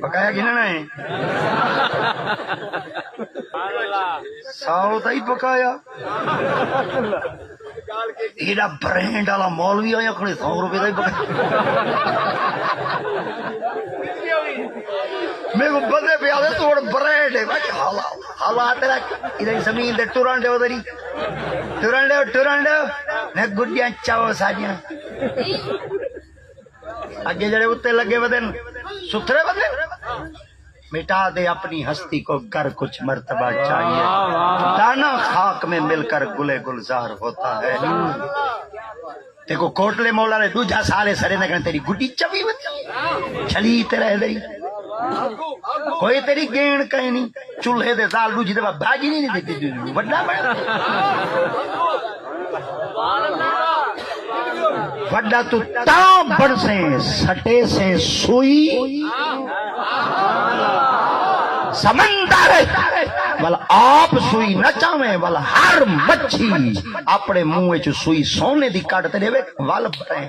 پکایا گنا ہے ساؤ تھی پکایا ایڈا برینڈ والا مولوی آیا کھڑے 100 روپے کا ہی پکایا میرے کو بدے پہ آدھے تو برینڈ ہے حالات تیرا ادھر زمین دے ٹورن دے ادھر ٹورن دے میں گڈیاں چاو ساجیاں اگے جڑے اتنے لگے بدن ستھرے بدن مٹا دے اپنی ہستی کو گر کچھ مرتبہ چاہیے دانا خاک میں مل کر گلے گلزار ہوتا ہے دیکھو کوٹلے مولا نے دوجا سالے سرے نہ تیری گڈی چوی چھلی تیرے دری کوئی تیری گین کہیں نہیں چولہے دے دال دوجی دے بھاجی نہیں دیتی بڑا وڈا تو تاں بڑھ سے سٹے سے سوئی سمندر والا آپ سوئی نہ چاہویں والا ہر مچھی اپنے منہ چ سوئی سونے دی کٹ دے ول بڑے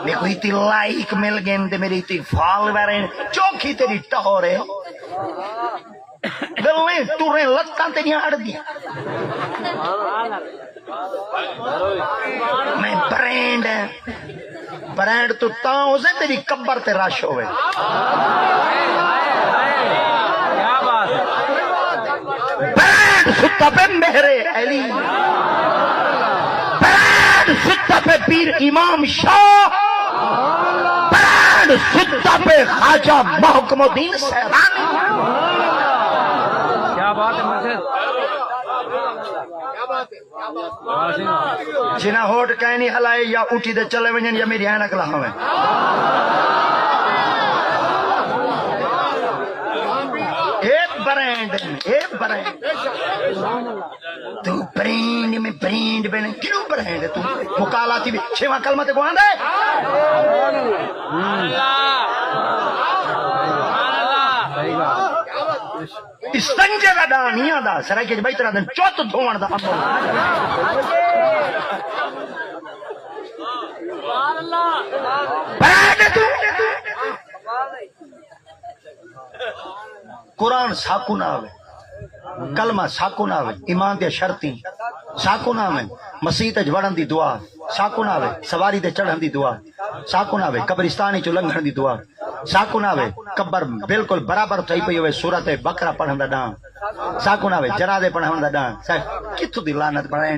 دیکھو تی لائک مل گئے تے میری تی فال ویرے چوکھی تیری ٹہورے گلیں ٹوریں لتاں تیریاں اڑ دیاں میں برینڈ تو تاں اسے تیری قبر تے رش ہوئے برینڈ ستا پہ مہرے علی برینڈ ستا پہ پیر امام شاہ برینڈ ستا پہ خواجہ محکم الدین سیرانی کیا بات ہے مسجد جنہ ہوٹ کہیں نہیں ہلائے یا اٹھی دے چلے ونجن یا میری اینک لہاویں ایک برینڈ تو برینڈ میں برینڈ بنے کیوں برینڈ تو مکالاتی بھی چھواں کلمہ تے کو آندے استنجے کا دانیاں دا سرائی کے بھائی ترہ دن چوت دھوان دا قرآن ساکو نہ آوے کلمہ ساکو نہ آوے ایمان دے شرطی ساکو نہ آوے مسیح تے وڑن دی دعا ساکو نہ آوے سواری تے چڑھن دی دعا ساکو نہ آوے قبرستانی چ لنگھن دی دعا ساکو نہ آوے قبر بالکل برابر تھئی پئی ہوئے سورت بقرہ پڑھن دا ڈان ساکو نہ آوے جنازے پڑھن دا ڈان کتھوں دی لعنت بڑھائیں